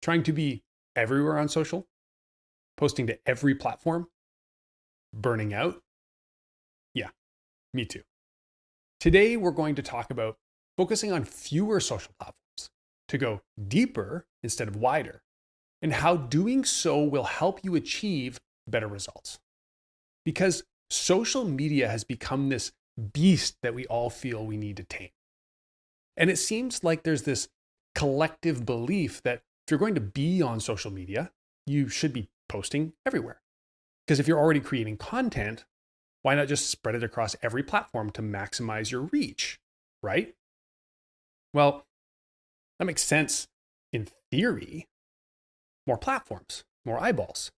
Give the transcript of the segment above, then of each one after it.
Trying to be everywhere on social, posting to every platform, burning out? Yeah, me too. Today, we're going to talk about focusing on fewer social platforms to go deeper instead of wider, and how doing so will help you achieve better results. Because social media has become this beast that we all feel we need to tame. And it seems like there's this collective belief that if you're going to be on social media, you should be posting everywhere. Because if you're already creating content, why not just spread it across every platform to maximize your reach, right? Well, that makes sense in theory. More platforms, more eyeballs,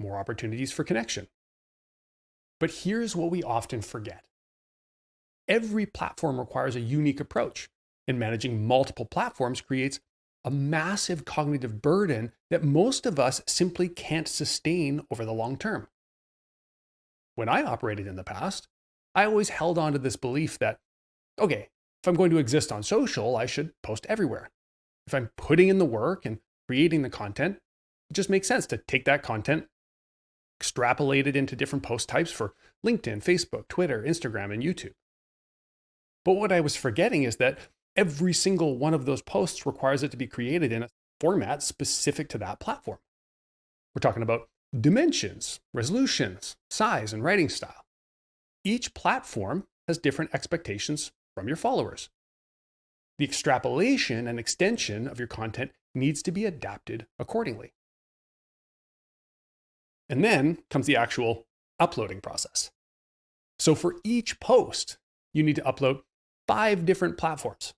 more opportunities for connection. But here's what we often forget. Every platform requires a unique approach, and managing multiple platforms creates a massive cognitive burden that most of us simply can't sustain over the long term. When I operated in the past, I always held on to this belief that, okay, if I'm going to exist on social, I should post everywhere. If I'm putting in the work and creating the content, it just makes sense to take that content, extrapolate it into different post types for LinkedIn, Facebook, Twitter, Instagram, and YouTube. But what I was forgetting is that every single one of those posts requires it to be created in a format specific to that platform. We're talking about dimensions, resolutions, size, and writing style. Each platform has different expectations from your followers. The extrapolation and extension of your content needs to be adapted accordingly. And then comes the actual uploading process. So for each post, you need to upload 5 different platforms.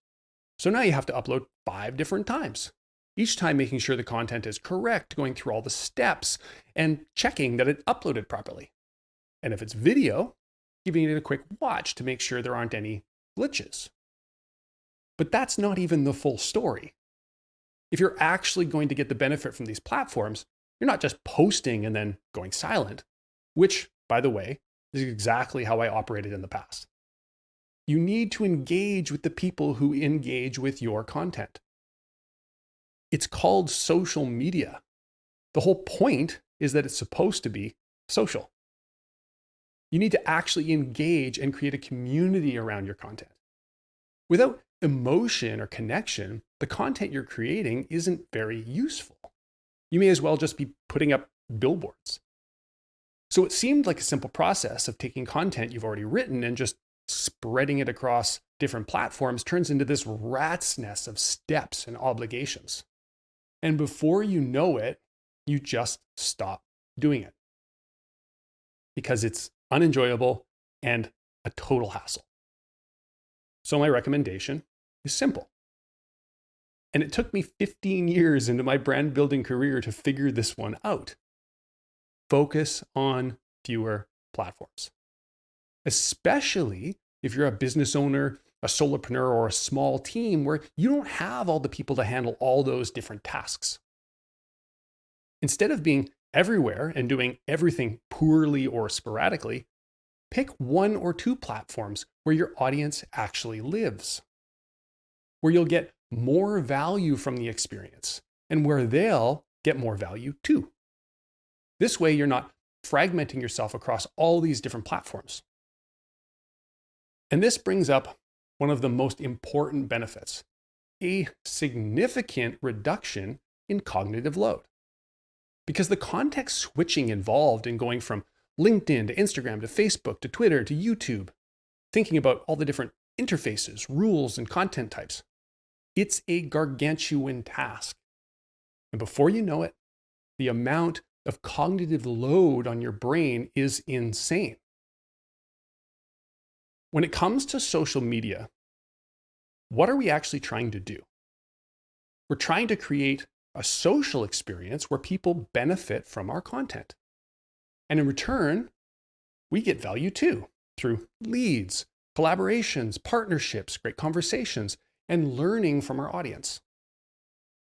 So now you have to upload 5 different times, each time making sure the content is correct, going through all the steps and checking that it uploaded properly. And if it's video, giving it a quick watch to make sure there aren't any glitches. But that's not even the full story. If you're actually going to get the benefit from these platforms, you're not just posting and then going silent, which, by the way, is exactly how I operated in the past. You need to engage with the people who engage with your content. It's called social media. The whole point is that it's supposed to be social. You need to actually engage and create a community around your content. Without emotion or connection, the content you're creating isn't very useful. You may as well just be putting up billboards. So it seemed like a simple process of taking content you've already written and just spreading it across different platforms turns into this rat's nest of steps and obligations. And before you know it, you just stop doing it because it's unenjoyable and a total hassle. So my recommendation is simple. And it took me 15 years into my brand building career to figure this one out. Focus on fewer platforms. Especially if you're a business owner, a solopreneur, or a small team where you don't have all the people to handle all those different tasks. Instead of being everywhere and doing everything poorly or sporadically, pick 1 or 2 platforms where your audience actually lives, where you'll get more value from the experience and where they'll get more value too. This way, you're not fragmenting yourself across all these different platforms. And this brings up one of the most important benefits, a significant reduction in cognitive load. Because the context switching involved in going from LinkedIn to Instagram to Facebook to Twitter to YouTube, thinking about all the different interfaces, rules, and content types, it's a gargantuan task. And before you know it, the amount of cognitive load on your brain is insane. When it comes to social media, what are we actually trying to do? We're trying to create a social experience where people benefit from our content. And in return, we get value too through leads, collaborations, partnerships, great conversations, and learning from our audience.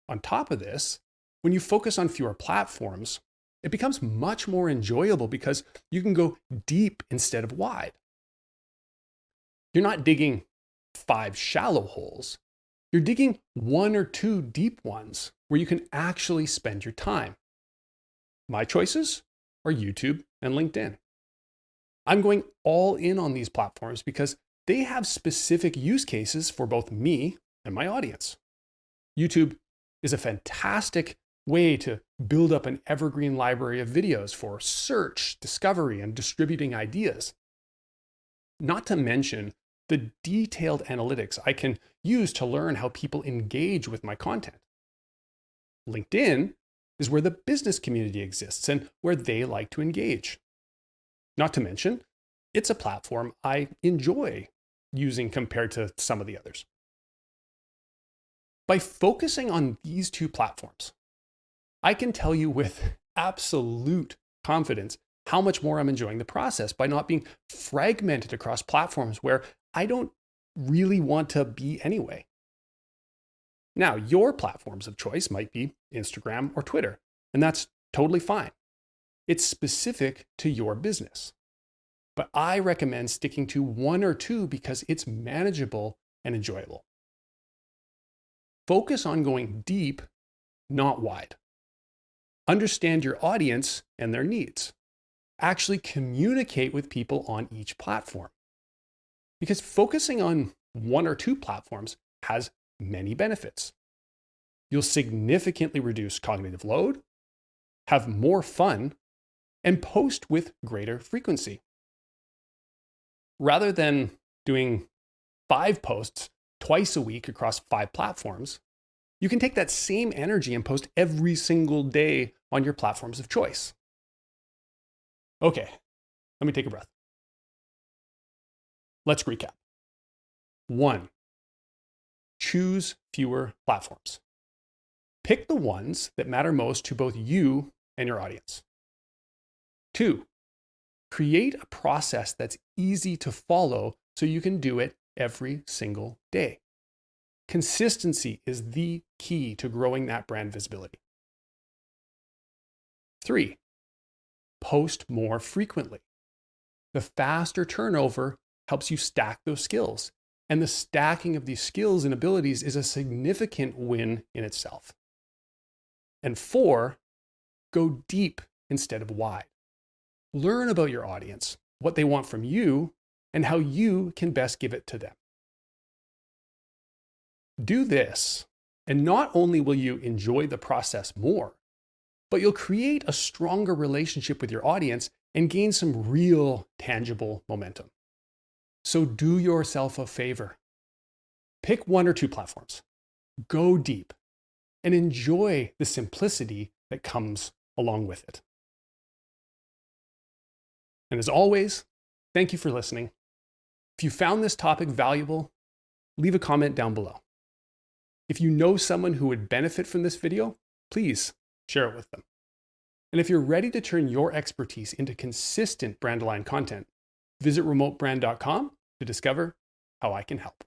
On top of this, when you focus on fewer platforms, it becomes much more enjoyable because you can go deep instead of wide. You're not digging 5 shallow holes. You're digging one or two deep ones where you can actually spend your time. My choices are YouTube and LinkedIn. I'm going all in on these platforms because they have specific use cases for both me and my audience. YouTube is a fantastic way to build up an evergreen library of videos for search, discovery, and distributing ideas. Not to mention the detailed analytics I can use to learn how people engage with my content. LinkedIn is where the business community exists and where they like to engage. Not to mention, it's a platform I enjoy using compared to some of the others. By focusing on these two platforms, I can tell you with absolute confidence how much more I'm enjoying the process by not being fragmented across platforms where I don't really want to be anyway. Now, your platforms of choice might be Instagram or Twitter, and that's totally fine. It's specific to your business. But I recommend sticking to one or two because it's manageable and enjoyable. Focus on going deep, not wide. Understand your audience and their needs. Actually communicate with people on each platform. Because focusing on one or two platforms has many benefits. You'll significantly reduce cognitive load, have more fun, and post with greater frequency. Rather than doing 5 posts twice a week across 5 platforms, you can take that same energy and post every single day on your platforms of choice. Okay, let me take a breath. Let's recap. 1, choose fewer platforms. Pick the ones that matter most to both you and your audience. 2, create a process that's easy to follow so you can do it every single day. Consistency is the key to growing that brand visibility. 3, post more frequently. The faster turnover helps you stack those skills, and the stacking of these skills and abilities is a significant win in itself. And 4, go deep instead of wide. Learn about your audience, what they want from you, and how you can best give it to them. Do this, and not only will you enjoy the process more, but you'll create a stronger relationship with your audience and gain some real tangible momentum. So do yourself a favor. Pick 1 or 2 platforms, go deep, and enjoy the simplicity that comes along with it. And as always, thank you for listening. If you found this topic valuable, leave a comment down below. If you know someone who would benefit from this video, please share it with them. And if you're ready to turn your expertise into consistent brand aligned content, visit remotebrand.com to discover how I can help.